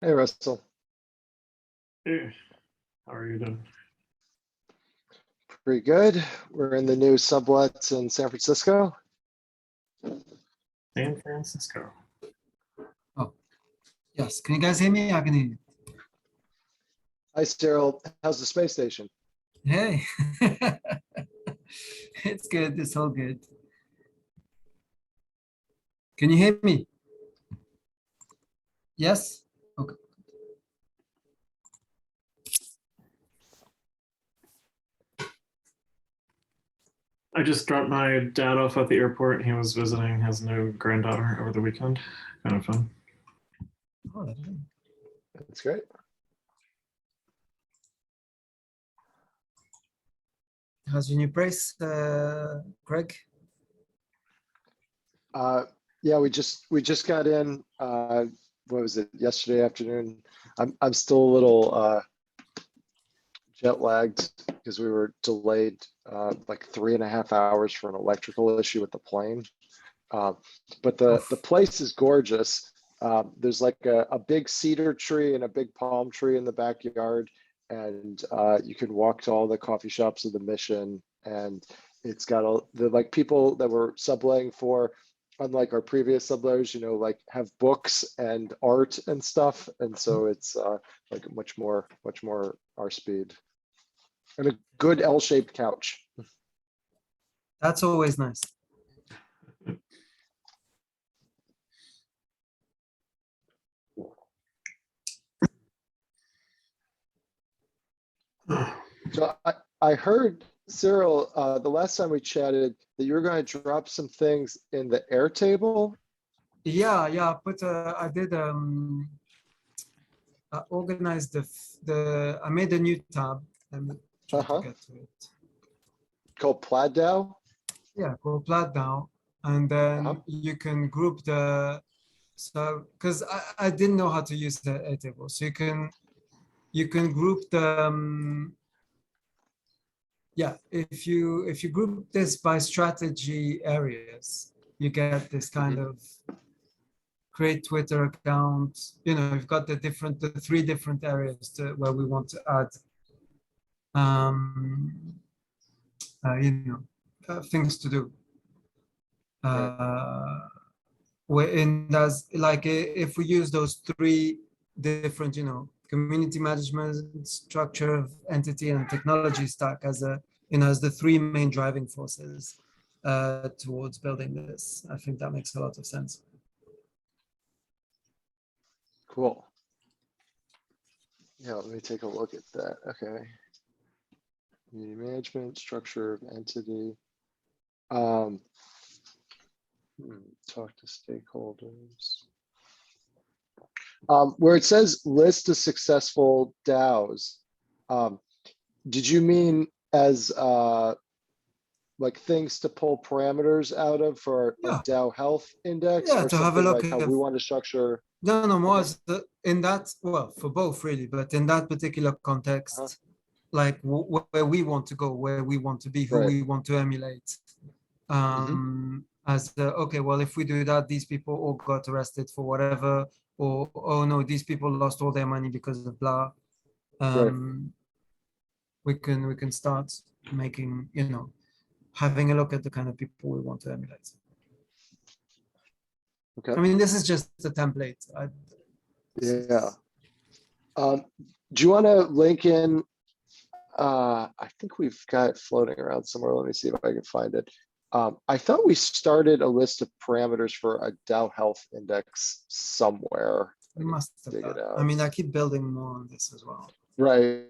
Hey, Russell. Hey, how are you doing? Pretty good. We're in the new sublets in San Francisco. San Francisco. Oh, yes. Can you guys hear me? I can hear you. Hi, Cyril. How's the space station? Hey, it's good. It's all good. Can you hear me? Yes? Okay. I just dropped my dad off at the airport. He was visiting his new granddaughter over the weekend. Kind of fun. Oh, that's good. That's great. How's your new place, Greg? Yeah, we just got in. What was it? Yesterday afternoon. I'm still a little jet lagged because we were delayed like 3.5 hours for an electrical issue with the plane. But the place is gorgeous. There's like a big cedar tree and a big palm tree in the backyard, and you can walk to all the coffee shops of the mission. And it's got the like people that were subletting for, unlike our previous subletters, like have books and art and stuff. And so it's like much more our speed, and a good L-shaped couch. That's always nice. So I heard, Cyril, the last time we chatted that you were going to drop some things in the Airtable. Yeah. But I did I organized I made a new tab and try to get to it. Called Plaid DAO. Yeah, go Plaid DAO, and then you can group because I didn't know how to use the Airtable, so you can group the yeah, if you group this by strategy areas, you get this kind of create Twitter account. You've got the 3 different areas where we want to add things to do. If we use those 3 different, community management, structure of entity, and technology stack as the 3 main driving forces towards building this, I think that makes a lot of sense. Cool. Yeah, let me take a look at that. Okay. Community management, structure of entity. Talk to stakeholders. Where it says list of successful DAOs, did you mean as like things to pull parameters out of for a DAO health index? Yeah, or to have a look like how we want to structure? No, more as in that, well, for both really, but in that particular context, like where we want to go, where we want to be, who we want to emulate. Okay, well, if we do that, these people all got arrested for whatever, or oh no, these people lost all their money because of blah. We can start making, having a look at the kind of people we want to emulate. Okay. I mean, this is just a template. Yeah. Do you want to link in? I think we've got it floating around somewhere. Let me see if I can find it. I thought we started a list of parameters for a DAO health index somewhere. We must have dig it out. I mean, I keep building more on this as well. Right.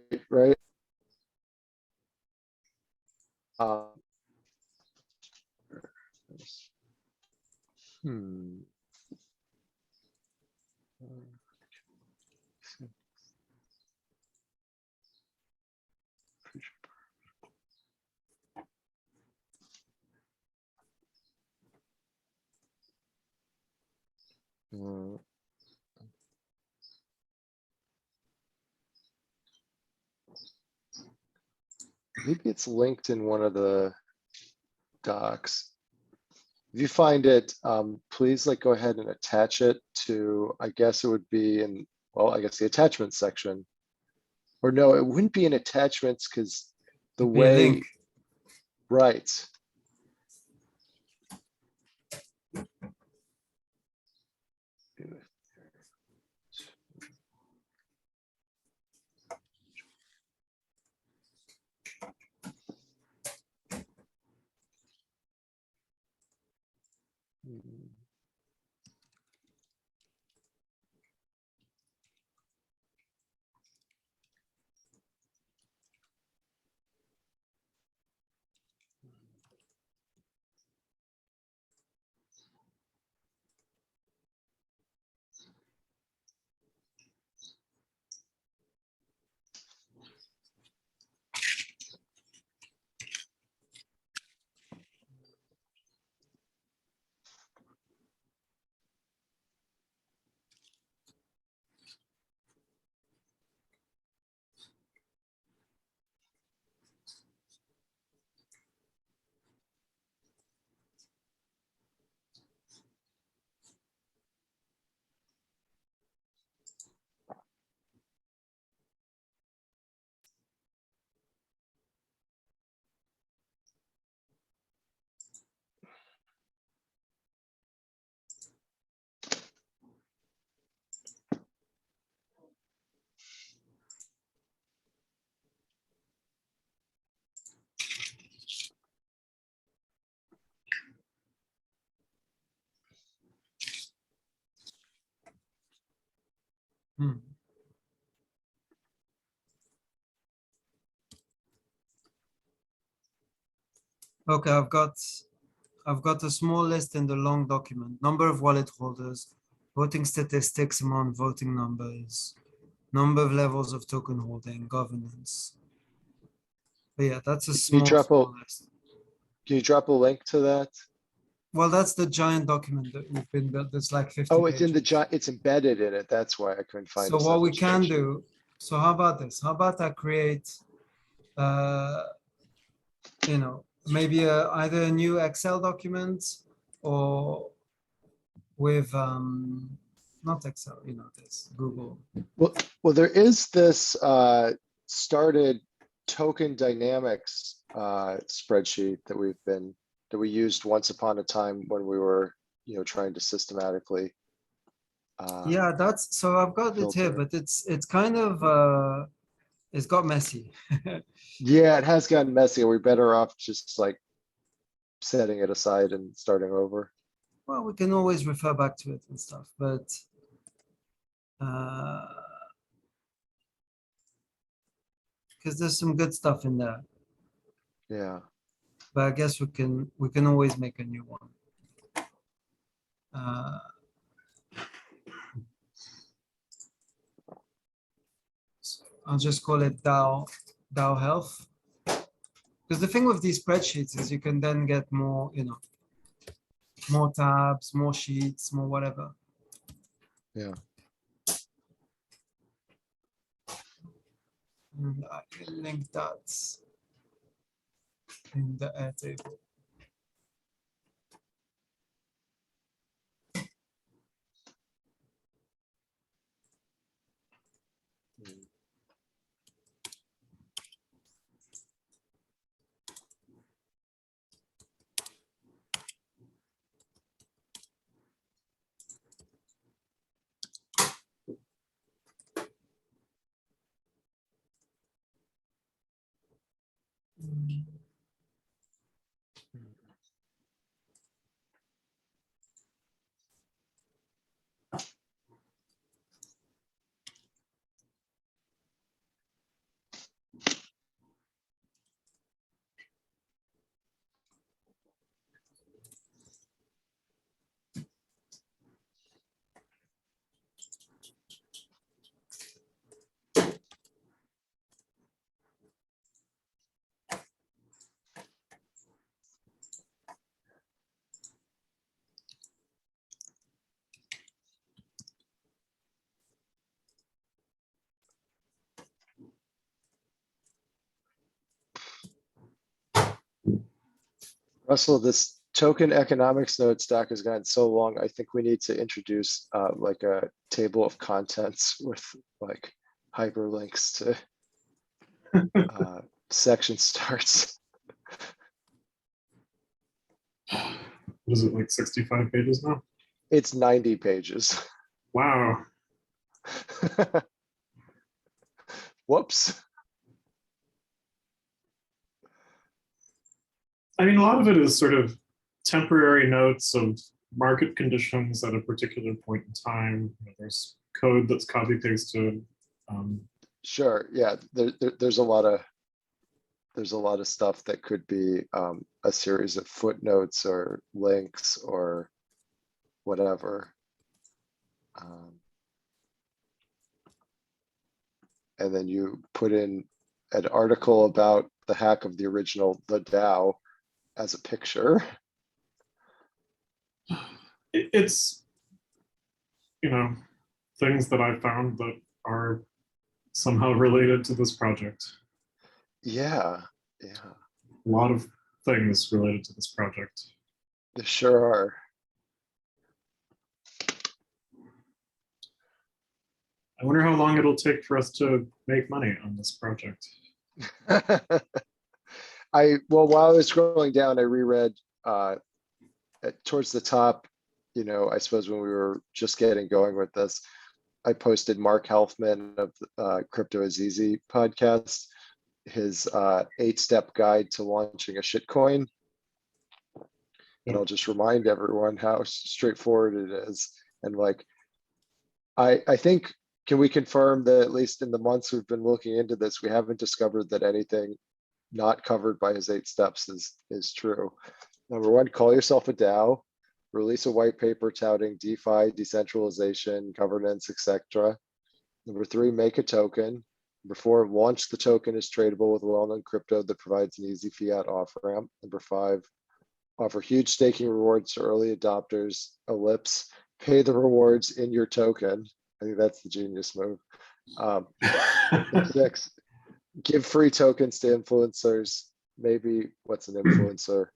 Maybe it's linked in one of the docs. If you find it, please go ahead and attach it to, I guess it would be in well, I guess the attachments section. Or no, it wouldn't be in attachments because the Be a way, link. right. Hmm. Okay, I've got a small list in the long document. Number of wallet holders, voting statistics among voting numbers, number of levels of token holding, governance. But yeah, that's a Can you small list. can you drop a link to that? Well, that's the giant document that we've been built. That's like 50 Oh, it's in the pages. it's embedded in it. That's why I couldn't find So a what we separate can spreadsheet. do, so how about this? How about I create, you know, maybe either a new Excel document or with, not Excel, you know, this Google. Well, there is this started token dynamics spreadsheet that we used once upon a time when we were, trying to systematically. Yeah, that's, so I've got it here, filter. but it's kind of, it's got messy. Yeah, it has gotten messy. Are we better off just like setting it aside and starting over? Well, we can always refer back to it and stuff, but because there's some good stuff in there. Yeah. But I guess we can always make a new one. So I'll just call it DAO Health. Because the thing with these spreadsheets is you can then get more, you know, more tabs, more sheets, more whatever. Yeah. And I can link that in the air table. Russell, this token economics notes doc has gotten so long. I think we need to introduce like a table of contents with like hyperlinks to section starts. What is it, like 65 pages now? It's 90 pages. Wow. Whoops. I mean, a lot of it is sort of temporary notes of market conditions at a particular point in time. There's code that's copy pasted. Sure. Yeah. There's a lot of stuff that could be a series of footnotes or links or whatever. And then you put in an article about the hack of the original The DAO as a picture. It's, things that I found that are somehow related to this project. Yeah. Yeah. A lot of things related to this project. They sure are. I wonder how long it'll take for us to make money on this project. Well, while I was scrolling down, I reread towards the top, I suppose when we were just getting going with this, I posted Mark Helfman of Crypto is Easy podcast, his 8-step guide to launching a shitcoin. And I'll just remind everyone how straightforward it is. And like, I think, can we confirm that at least in the months we've been looking into this, we haven't discovered that anything not covered by his 8 steps is true. Number 1, call yourself a DAO, release a white paper touting DeFi, decentralization, governance, etc. Number 3, make a token. Number 4, launch the token as tradable with well-known crypto that provides an easy fiat off-ramp. Number 5, offer huge staking rewards to early adopters, ellipse, pay the rewards in your token. I think that's the genius move. 6, give free tokens to influencers. Maybe what's an influencer?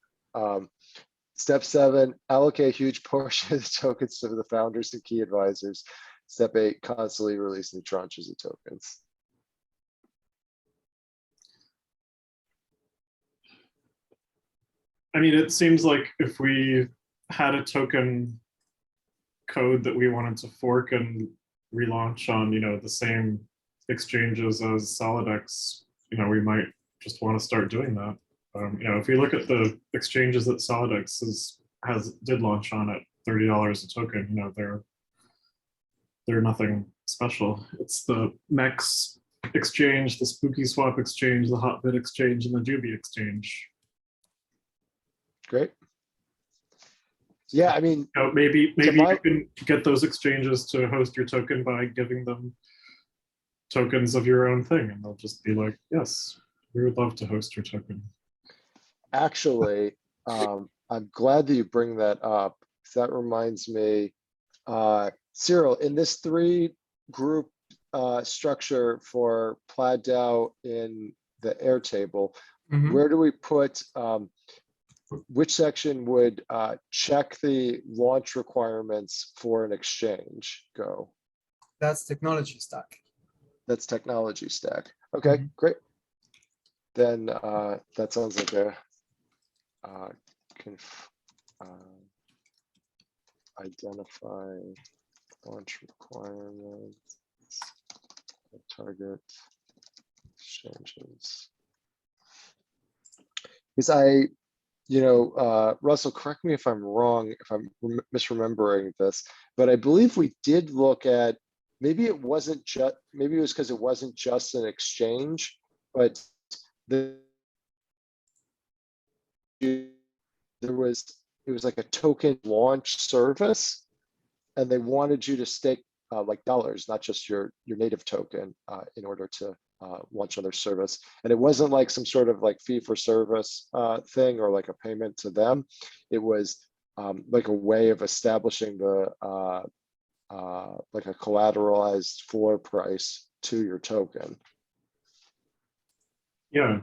Step 7, allocate a huge portion of the tokens to the founders and key advisors. Step 8, constantly release new tranches of tokens. I mean, it seems like if we had a token code that we wanted to fork and relaunch on, the same exchanges as SolidX, we might just want to start doing that. If you look at the exchanges that SolidX did launch on at $30 a token, they're nothing special. It's the MEX exchange, the Spooky Swap exchange, the Hotbit exchange, and the Juby exchange. Great. Yeah, I mean, maybe you can get those exchanges to host your token by giving them tokens of your own thing, and they'll just be like, yes, we would love to host your token. Actually, I'm glad that you bring that up. That reminds me, Cyril, in this 3-group structure for Plaid DAO in the Airtable, where do we put, which section would check the launch requirements for an exchange go? That's technology stack. That's technology stack. Okay, great. Then that sounds like a identify launch requirements, target exchanges. Because Russell, correct me if I'm wrong, if I'm misremembering this, but I believe we did look at, maybe it was because it wasn't just an exchange, but it was like a token launch service, and they wanted you to stake like dollars, not just your native token, in order to launch on their service. And it wasn't like some sort of like fee for service thing or like a payment to them. It was like a way of establishing the like a collateralized floor price to your token. Yeah.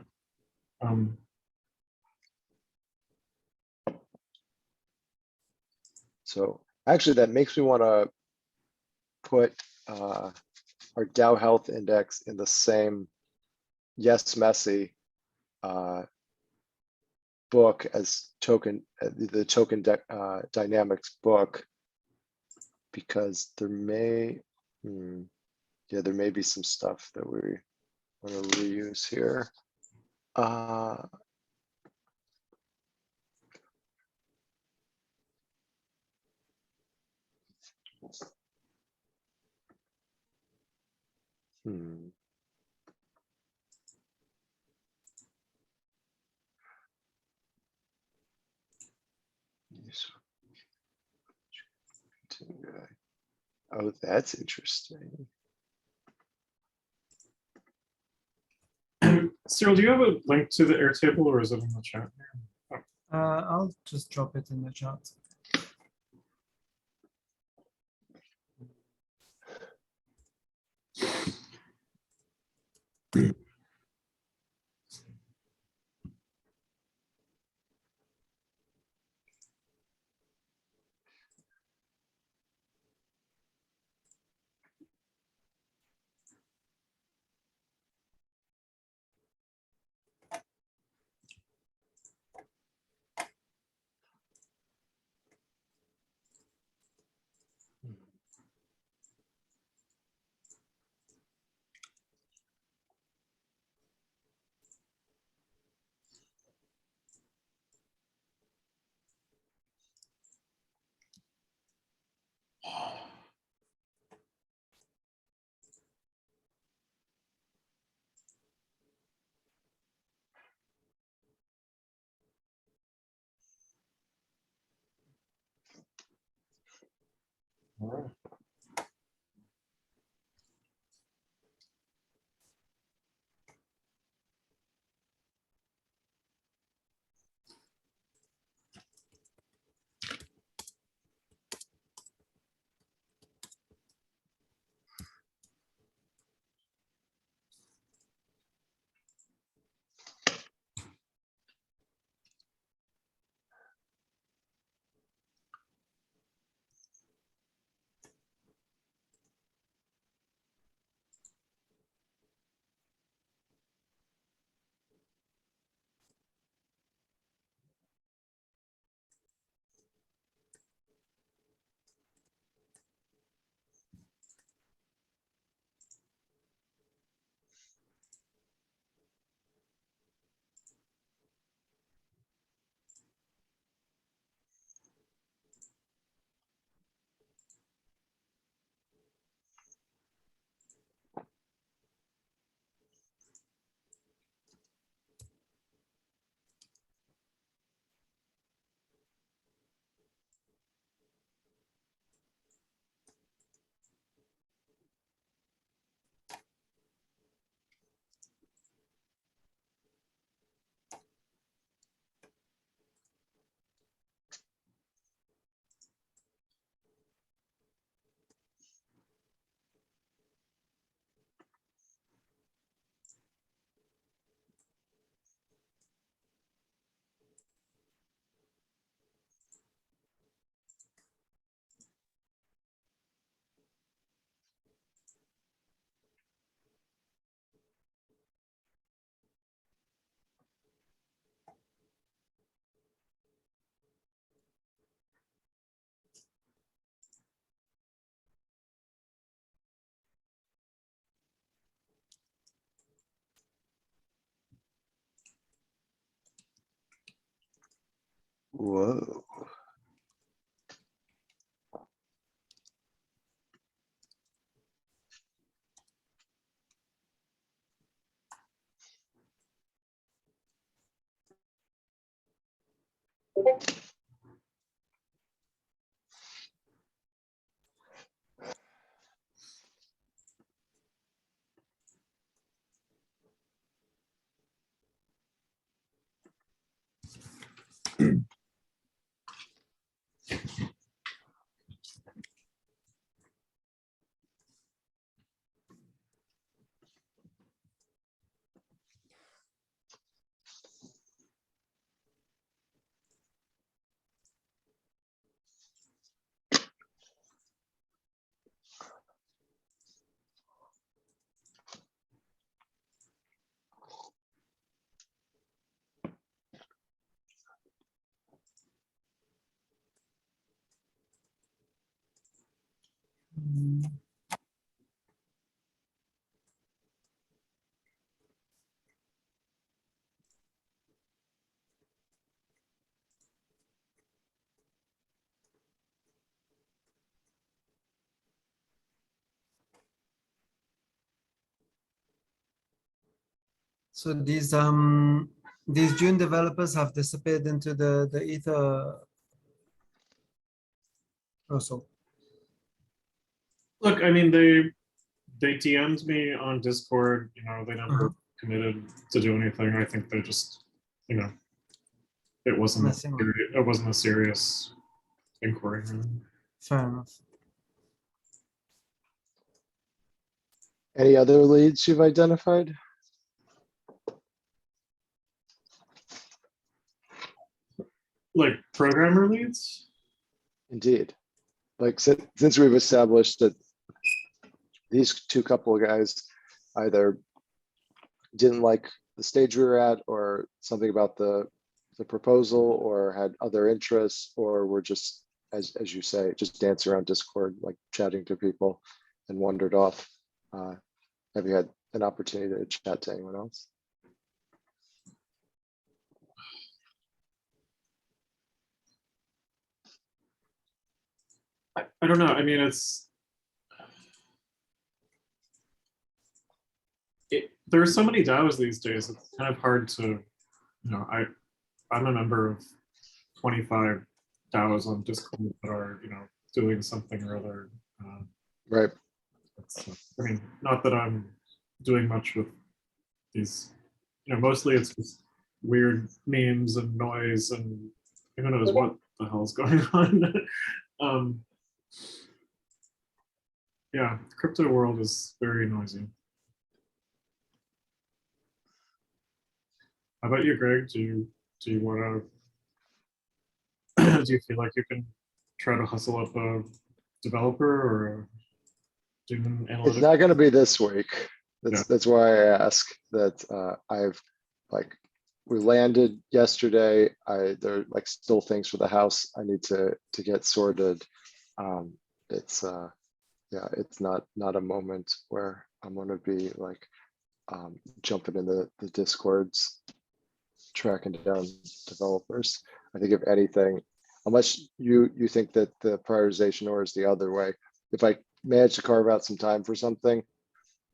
So actually, that makes me want to put our DAO health index in the same Yes Messy book as the token dynamics book, because there may, yeah, there may be some stuff that we want to reuse here. Hmm. Oh, that's interesting. Cyril, do you have a link to the Airtable, or is it in the chat here? I'll just drop it in the chat. Whoa. So these June developers have disappeared into the ether. Also, Look, I mean, they DM'd me on Discord. You know, they never committed to do anything. I think they just, you know, it wasn't Messing with. it wasn't a serious inquiry. Really. Fair enough. Any other leads you've identified? Like programmer leads? Indeed. Like since we've established that these two couple of guys either didn't like the stage we were at, or something about the proposal, or had other interests, or were just, as you say, just dancing around Discord, like chatting to people, and wandered off. Have you had an opportunity to chat to anyone else? I don't know. I mean, there are so many DAOs these days. It's kind of hard to, you know, I'm a member of 25 DAOs on Discord that are, you know, doing something or other. Right. I mean, not that I'm doing much with these, you know, mostly it's just weird memes and noise and who knows what the hell's going on. Yeah, the crypto world is very noisy. How about you, Greg? Do you want to? Do you feel like you can try to hustle up a developer or do an analytics? It's not going to be this week. Yeah. That's why I ask that. We landed yesterday. There are like still things for the house I need to get sorted. It's not a moment where I'm going to be like jumping in the discords, tracking down developers. I think if anything, unless you think that the prioritization order is the other way, if I manage to carve out some time for something,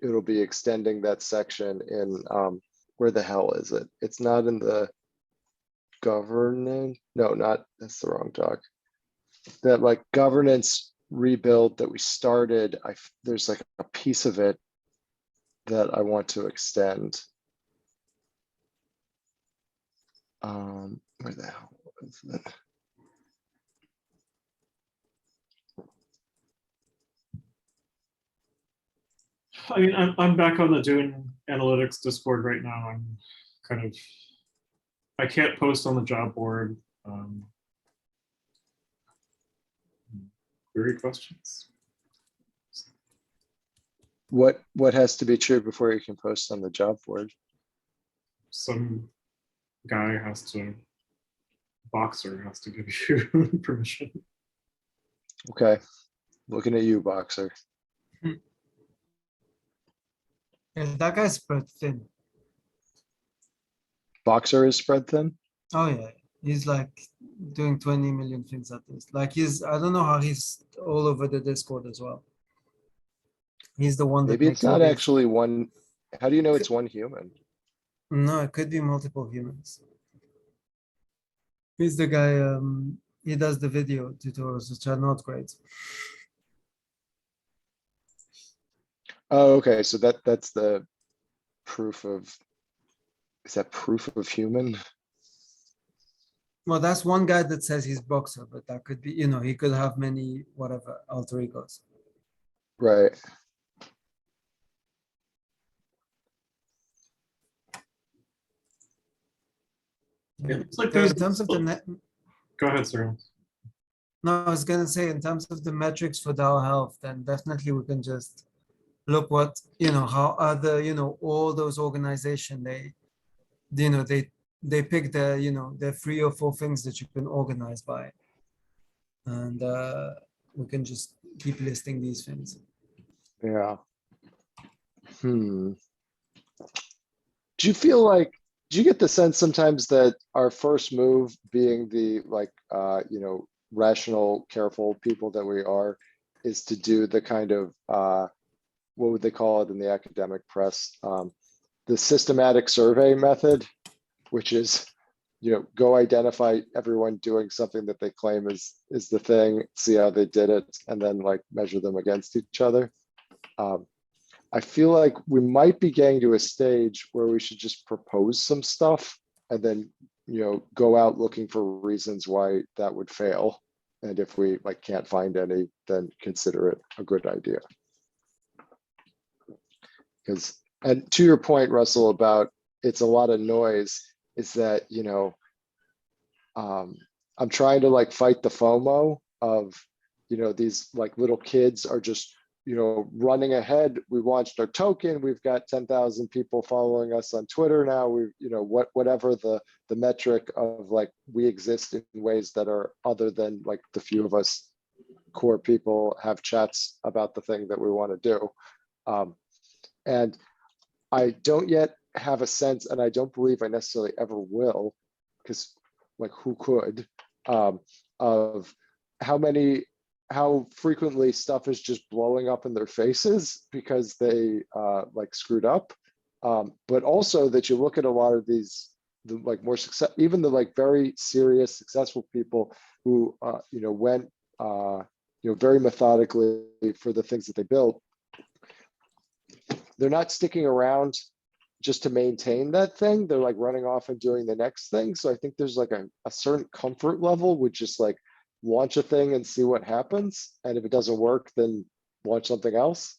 it'll be extending that section in where the hell is it? It's not in the governance. No, that's the wrong doc. That like governance rebuild that we started. There's like a piece of it that I want to extend. Where the hell is it? I mean, I'm back on the Dune Analytics Discord right now. I'm kind of, I can't post on the job board. Query questions. What has to be true before you can post on the job board? Some guy has to, Boxer has to give you permission. Okay, looking at you, Boxer. Yeah, that guy's spread thin. Boxer is spread thin? Oh yeah, he's like doing 20 million things at this. Like I don't know how he's all over the Discord as well. He's the one that Maybe it's makes all not these- actually one. How do you know it's one human? No, it could be multiple humans. He's the guy, he does the video tutorials, which are not great. Oh, okay, so that's the proof of, is that proof of human? Well, that's one guy that says he's Boxer, but that could be, you know, he could have many, whatever, alter egos. Right. It looks like Yeah, there's in terms of the net, Go ahead, sir. no, I was gonna say in terms of the metrics for DAO health, then definitely we can just look what, you know, how other, you know, all those organizations, they pick the, you know, the 3 or 4 things that you can organize by. And we can just keep listing these things. Yeah. Do you feel like, do you get the sense sometimes that our first move, being the like rational, careful people that we are, is to do the kind of what would they call it in the academic press, the systematic survey method, which is, go identify everyone doing something that they claim is the thing, see how they did it, and then like measure them against each other. I feel like we might be getting to a stage where we should just propose some stuff and then, go out looking for reasons why that would fail. And if we like can't find any, then consider it a good idea. And to your point, Russell, about it's a lot of noise, is that, I'm trying to like fight the FOMO of, these like little kids are just, running ahead. We launched our token. We've got 10,000 people following us on Twitter now. We, whatever the metric of like, we exist in ways that are other than like the few of us core people have chats about the thing that we want to do. And I don't yet have a sense, and I don't believe I necessarily ever will, because like who could, of how frequently stuff is just blowing up in their faces because they like screwed up. But also that you look at a lot of these, the like more success, even the like very serious, successful people who went very methodically for the things that they built. They're not sticking around just to maintain that thing. They're like running off and doing the next thing. So I think there's like a certain comfort level with just like launch a thing and see what happens. And if it doesn't work, then launch something else.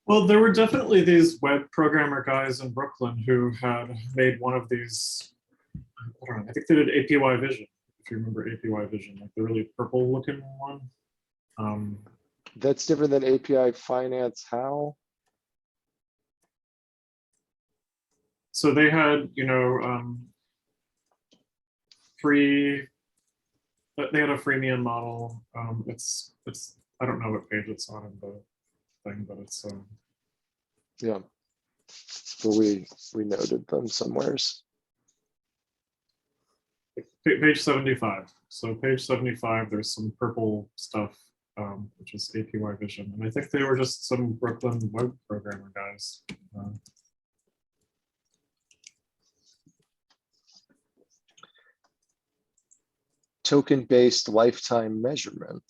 Well, there were definitely these web programmer guys in Brooklyn who had made one of these, I don't know, I think they did APY Vision, if you remember APY Vision, like the really purple looking one. That's different than API Finance. How? So they had, free, but they had a freemium model. It's I don't know what page it's on in the thing, but it's Yeah, but we noted them somewheres. Page 75. So page 75, there's some purple stuff, which is APY Vision, and I think they were just some Brooklyn web programmer guys. Token-based lifetime measurement.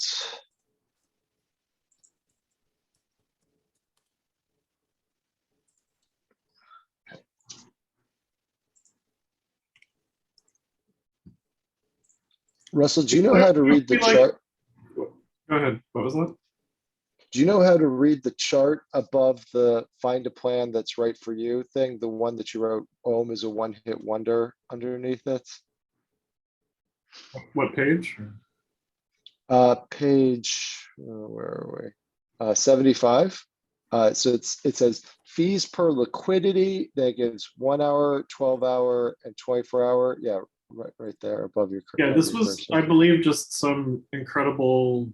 Russell, do you know how to read the chart? Go ahead. What was that? Do you know how to read the chart above the find a plan that's right for you thing? The one that you wrote, Ohm is a one-hit wonder underneath it? What page? Page, where are we? 75. So it says fees per liquidity that gives 1 hour, 12 hour, and 24 hour. Yeah, right there above your. Yeah, this was, I believe, just some incredible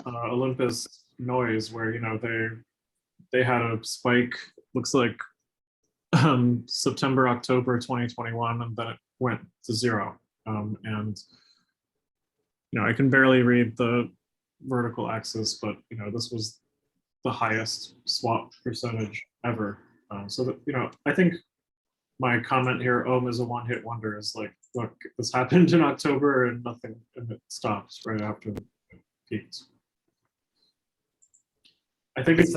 Olympus noise where they had a spike. Looks like September, October 2021, and then it went to zero. And I can barely read the vertical axis, but this was the highest swap percentage ever. So that I think my comment here, Ohm is a one-hit wonder, is like, look, this happened in October and and it stops right after it peaked. I think it's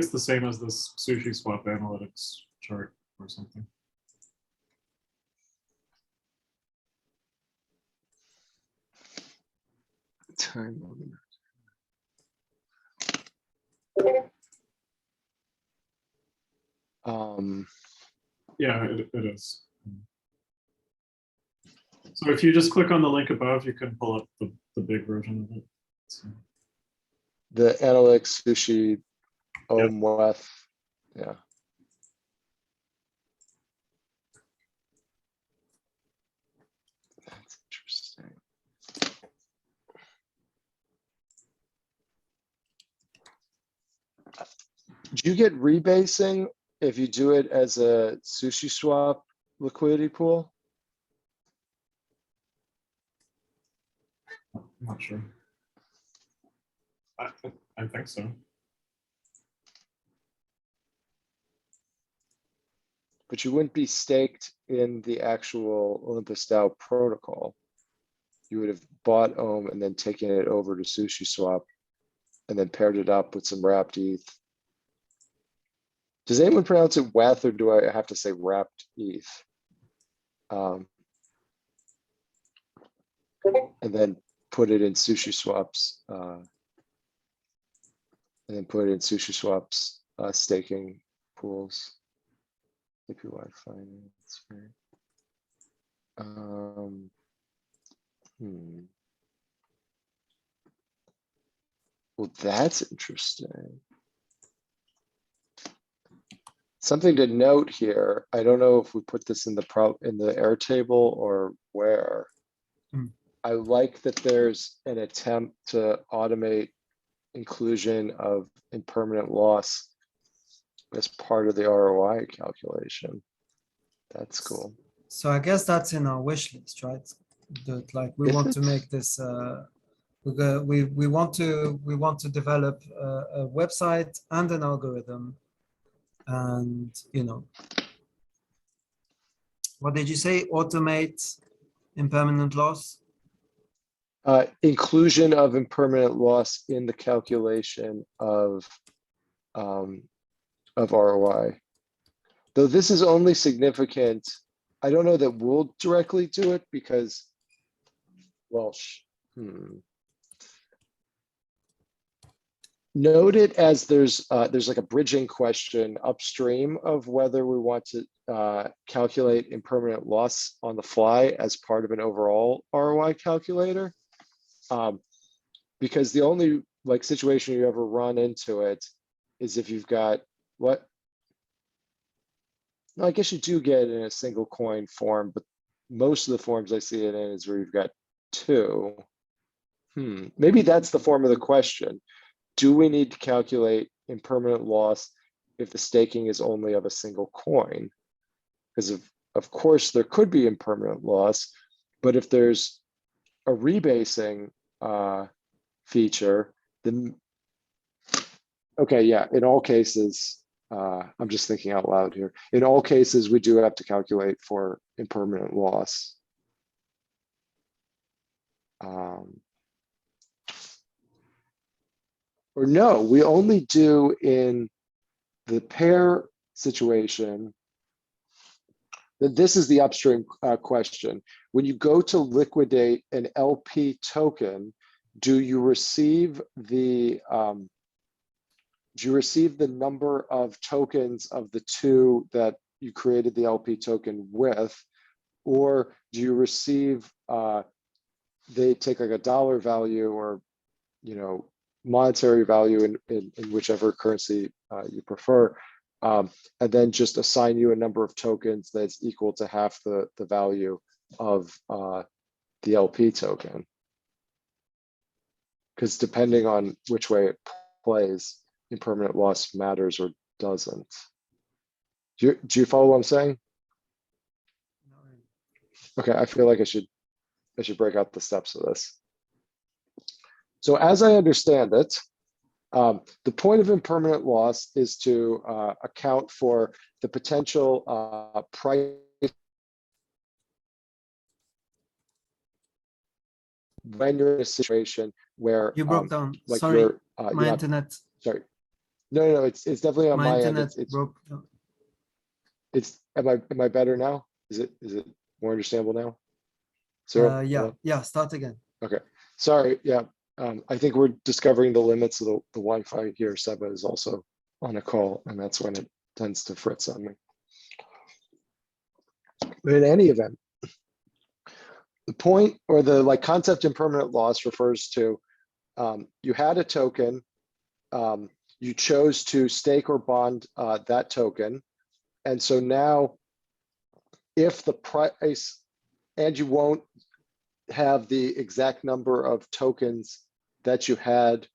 the same as this sushi swap analytics chart or something. Time. Yeah, it is. So if you just click on the link above, you can pull up the big version of it. So. The analytics sushi Ohm WEF. Yeah. That's interesting. Do you get rebasing if you do it as a sushi swap liquidity pool? I'm not sure. I think so. but you wouldn't be staked in the actual Olympus DAO protocol. You would have bought Ohm and then taken it over to SushiSwap and then paired it up with some wrapped ETH. Does anyone pronounce it WETH or do I have to say wrapped ETH? And then put it in SushiSwap's staking pools. APY finance, right? Well, that's interesting. Something to note here. I don't know if we put this in the Airtable or where. I like that there's an attempt to automate inclusion of impermanent loss as part of the ROI calculation. That's cool. So I guess that's in our wish list, right? That like we want to make this. We want to develop a website and an algorithm, and what did you say? Automate impermanent loss. Inclusion of impermanent loss in the calculation of ROI. Though this is only significant, I don't know that we'll directly do it because, well, note it as there's like a bridging question upstream of whether we want to calculate impermanent loss on the fly as part of an overall ROI calculator. Because the only like situation you ever run into it is if you've got what? No, I guess you do get it in a single coin form, but most of the forms I see it in is where you've got two. Maybe that's the form of the question. Do we need to calculate impermanent loss if the staking is only of a single coin? Because of course there could be impermanent loss, but if there's a rebasing feature, then okay, yeah, in all cases, I'm just thinking out loud here. In all cases, we do have to calculate for impermanent loss. Or no, we only do in the pair situation. This is the upstream question. When you go to liquidate an LP token, do you receive the number of tokens of the two that you created the LP token with, or do you receive they take like a dollar value or monetary value in whichever currency you prefer, and then just assign you a number of tokens that's equal to half the value of the LP token? Because depending on which way it plays, impermanent loss matters or doesn't. Do you follow what I'm saying? Okay, I feel like I should break out the steps of this. So as I understand it, the point of impermanent loss is to account for the potential price when you're in a situation where You broke down. like Sorry, my you're internet. Sorry, no, it's definitely on my end. Internet broke down. Am I better now? Is it more understandable now? So yeah. Start again. Okay, sorry. Yeah, I think we're discovering the limits of the Wi-Fi here. Seba is also on a call, and that's when it tends to fritz on me. But in any event, the point or the concept impermanent loss refers to you had a token, you chose to stake or bond that token, and so now if the price, and you won't have the exact number of tokens that you had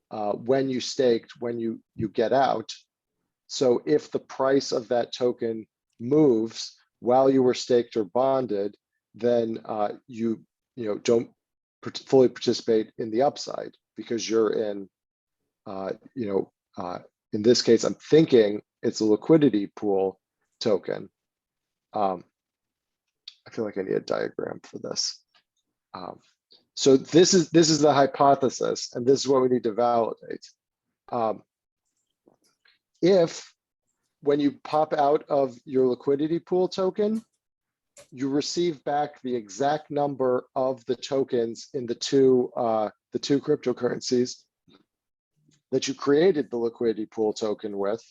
when you staked, when you get out. So if the price of that token moves while you were staked or bonded, then you don't fully participate in the upside because you're in, in this case, I'm thinking it's a liquidity pool. token. I feel like I need a diagram for this. So this is the hypothesis, and this is what we need to validate. If when you pop out of your liquidity pool token, you receive back the exact number of the tokens in the two cryptocurrencies that you created the liquidity pool token with,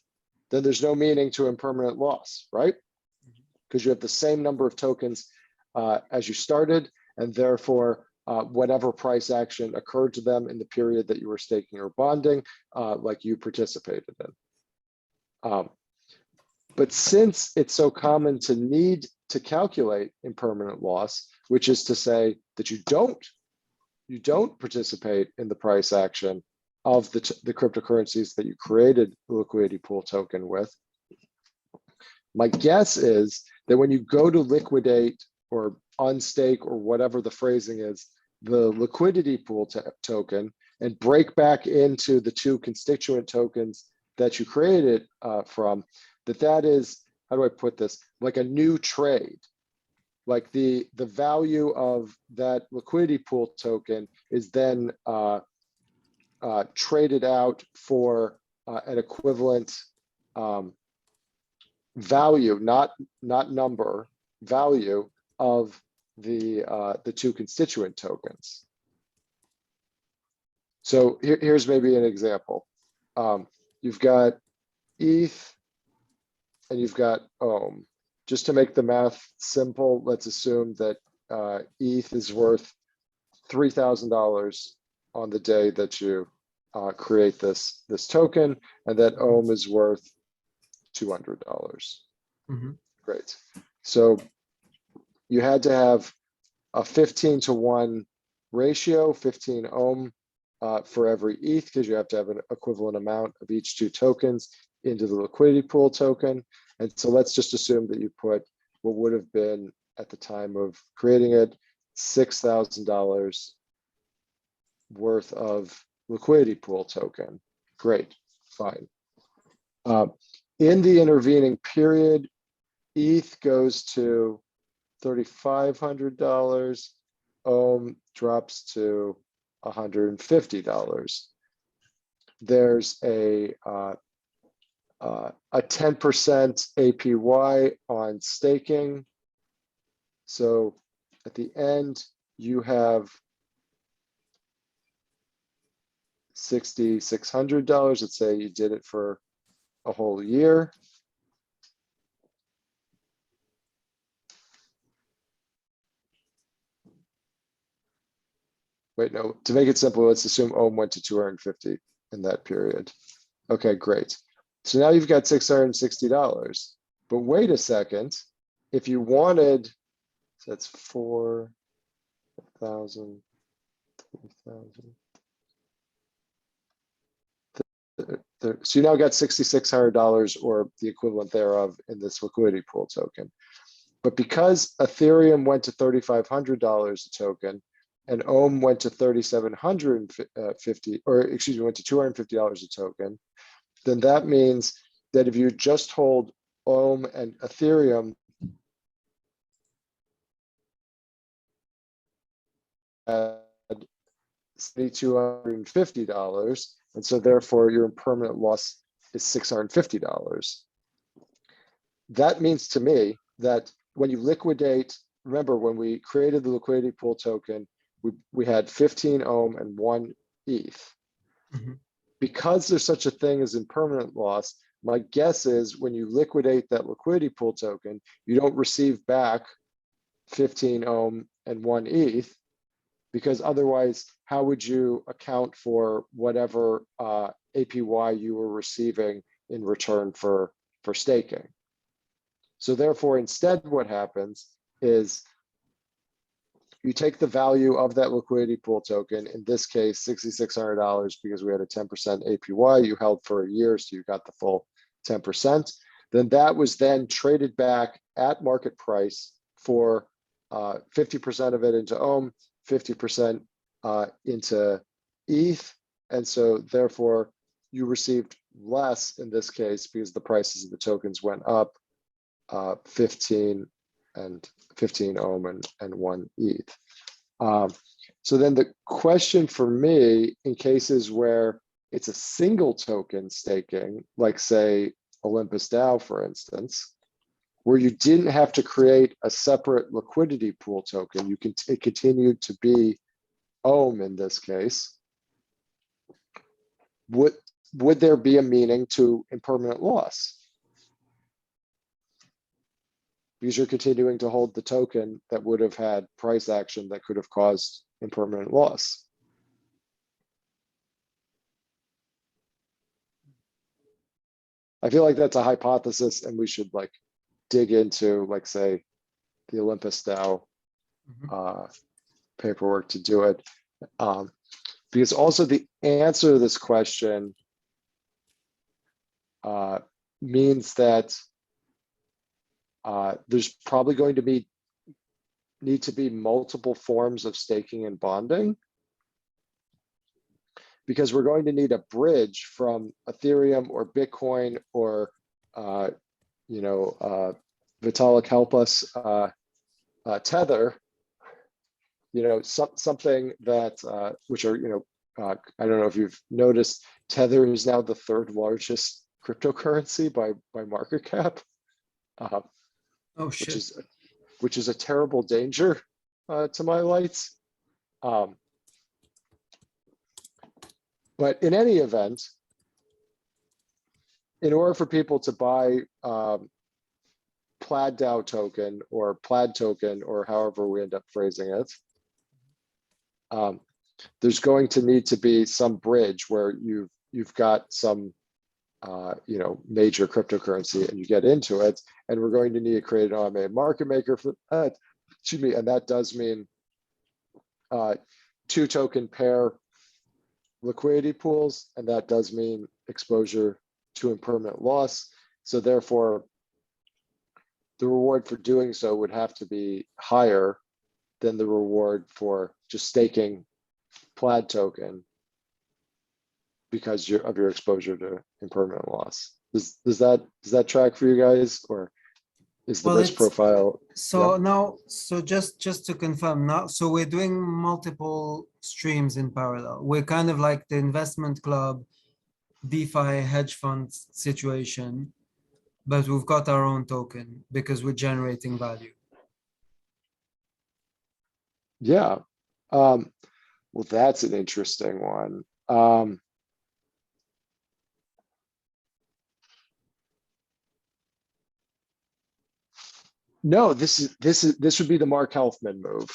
then there's no meaning to impermanent loss, right? Because you have the same number of tokens as you started, and therefore whatever price action occurred to them in the period that you were staking or bonding, like you participated in. But since it's so common to need to calculate impermanent loss, which is to say that you don't participate in the price action of the cryptocurrencies that you created the liquidity pool token with, my guess is that when you go to liquidate or unstake or whatever the phrasing is, the liquidity pool token and break back into the two constituent tokens that you created from, that is, how do I put this, like a new trade. Like the value of that liquidity pool token is then traded out for an equivalent value, not number, value of the two constituent tokens. So here's maybe an example. You've got ETH and you've got Ohm. Just to make the math simple, let's assume that ETH is worth $3,000 on the day that you create this token, and that Ohm is worth $200. Mm-hmm. Great. So you had to have a 15-to-1 ratio, 15 Ohm for every ETH, because you have to have an equivalent amount of each two tokens into the liquidity pool token. And so let's just assume that you put what would have been at the time of creating it, $6,000 worth of liquidity pool token. Great, fine. In the intervening period, ETH goes to $3,500, Ohm drops to $150. There's a 10% APY on staking. So at the end, you have $6,600. Let's say you did it for a whole year. Wait, no, to make it simple, let's assume Ohm went to 250 in that period. Okay, great. So now you've got $660. But wait a second, if you wanted, so that's 4,000, 3,000. So you now got $6,600 or the equivalent thereof in this liquidity pool token. But because Ethereum went to $3,500 a token, and Ohm went to $3,750, or excuse me, went to $250 a token, then that means that if you just hold Ohm and Ethereum at $250, and so therefore your impermanent loss is $650. That means to me that when you liquidate, remember when we created the liquidity pool token, we had 15 Ohm and 1 ETH. Mm-hmm. Because there's such a thing as impermanent loss, my guess is when you liquidate that liquidity pool token, you don't receive back 15 Ohm and 1 ETH, because otherwise, how would you account for whatever APY you were receiving in return for staking? So therefore, instead, what happens is you take the value of that liquidity pool token, in this case, $6,600, because we had a 10% APY, you held for a year, so you got the full 10%. Then that was then traded back at market price for 50% of it into Ohm, 50% into ETH. And so therefore, you received less in this case because the prices of the tokens went up 15 and 15 ohm and 1 ETH. So then the question for me, in cases where it's a single token staking, like say Olympus DAO, for instance, where you didn't have to create a separate liquidity pool token, it continued to be ohm in this case. Would there be a meaning to impermanent loss? Because you're continuing to hold the token that would have had price action that could have caused impermanent loss. I feel like that's a hypothesis, and we should like dig into, like, say, the Olympus DAO paperwork to do it. Because also the answer to this question means that there's probably going to need to be multiple forms of staking and bonding, because we're going to need a bridge from Ethereum or Bitcoin or Vitalik, help us, Tether, something that which are, I don't know if you've noticed, Tether is now the third largest cryptocurrency by market cap. Oh shit. Which is a terrible danger to my lights. But in any event, in order for people to buy Plaid DAO token or Plaid token, or however we end up phrasing it, there's going to need to be some bridge where you've got some major cryptocurrency and you get into it, and we're going to need to create an automated market maker for excuse me, and that does mean 2 token pair liquidity pools, and that does mean exposure to impermanent loss. So therefore, the reward for doing so would have to be higher than the reward for just staking Plaid token because of your exposure to impermanent loss. Does that track for you guys, or is the risk profile? So now, so just to confirm now, so we're doing multiple streams in parallel. We're kind of like the investment club, DeFi hedge fund situation, but we've got our own token because we're generating value. Yeah. Well, that's an interesting one. No, this would be the Mark Helfman move.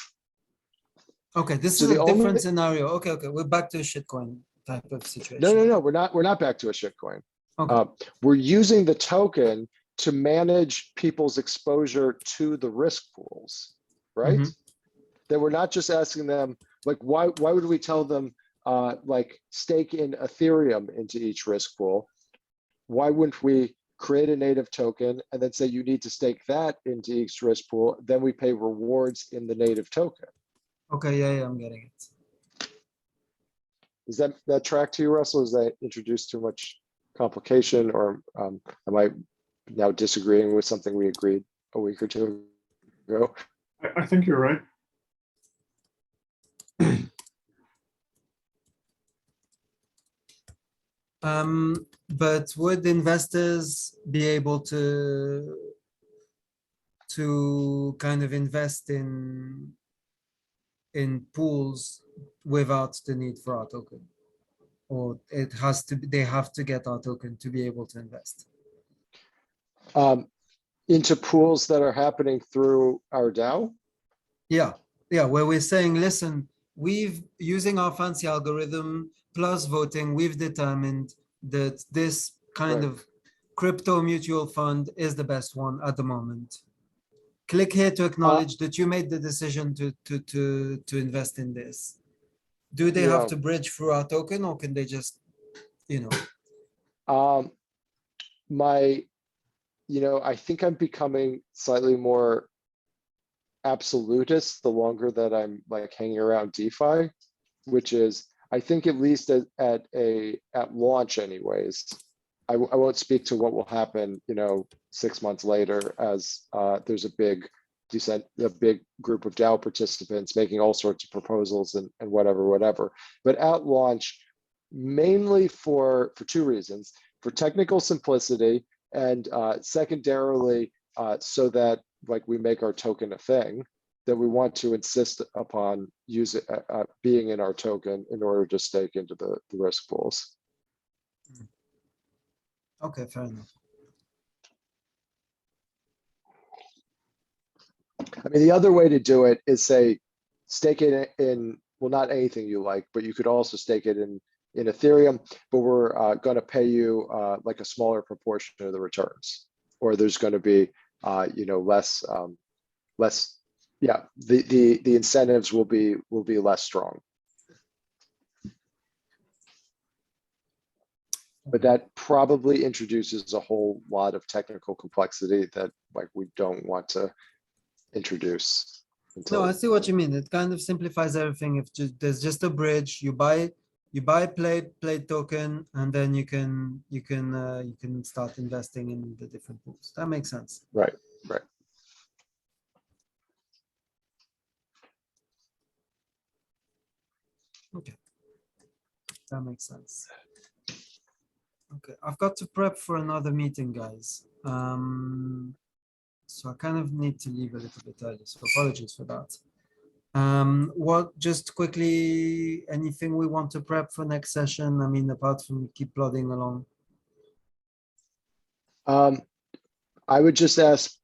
Okay, this So is a the different only- scenario. Okay, we're back to a shitcoin type of situation. No, we're not back to a shitcoin. Okay. We're using the token to manage people's exposure to the risk pools, right? That we're not just asking them, like, why would we tell them like stake in Ethereum into each risk pool? Why wouldn't we create a native token and then say you need to stake that into each risk pool? Then we pay rewards in the native token. Okay, yeah, I'm getting it. Is that track to you, Russell? Is that introduced too much complication, or am I now disagreeing with something we agreed a week or two ago? I think you're right. But would investors be able to kind of invest in pools without the need for our token, or they have to get our token to be able to invest? Into pools that are happening through our DAO? Yeah, where we're saying, listen, we've, using our fancy algorithm plus voting, we've determined that this kind of crypto mutual fund is the best one at the moment. Click here to acknowledge that you made the decision to invest in this. Do they have to bridge through our token, or can they just, I think I'm becoming slightly more absolutist the longer that I'm like hanging around DeFi, which is, I think at least at launch anyways, I won't speak to what will happen, 6 months later as there's a big group of DAO participants making all sorts of proposals and whatever. But at launch, mainly for two reasons: for technical simplicity, and secondarily, so that like we make our token a thing, that we want to insist upon being in our token in order to stake into the risk pools. Okay, fair enough. I mean, the other way to do it is say, stake it in, well, not anything you like, but you could also stake it in Ethereum, but we're going to pay you like a smaller proportion of the returns, or there's going to be, less, yeah, the incentives will be less strong. But that probably introduces a whole lot of technical complexity that like we don't want to introduce. No, I see what you mean. It kind of simplifies everything. If there's just a bridge, you buy Plaid token, and then you can start investing in the different pools. That makes sense. Right. Okay, that makes sense. Okay, I've got to prep for another meeting, guys. So I kind of need to leave a little bit early, so apologies for that. What, just quickly, anything we want to prep for next session? I mean, apart from keep plodding along. I would just ask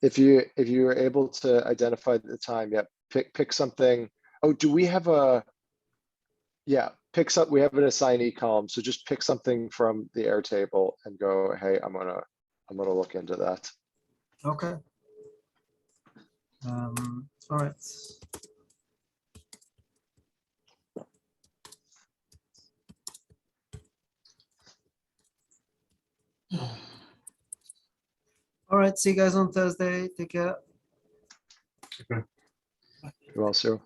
if you are able to identify the time. Yeah, pick something. Oh, do we have a? Yeah, we have an assignee column, so just pick something from the Airtable and go, hey, I'm gonna look into that. Okay. All right. All right, see you guys on Thursday. Take care. Okay. You also.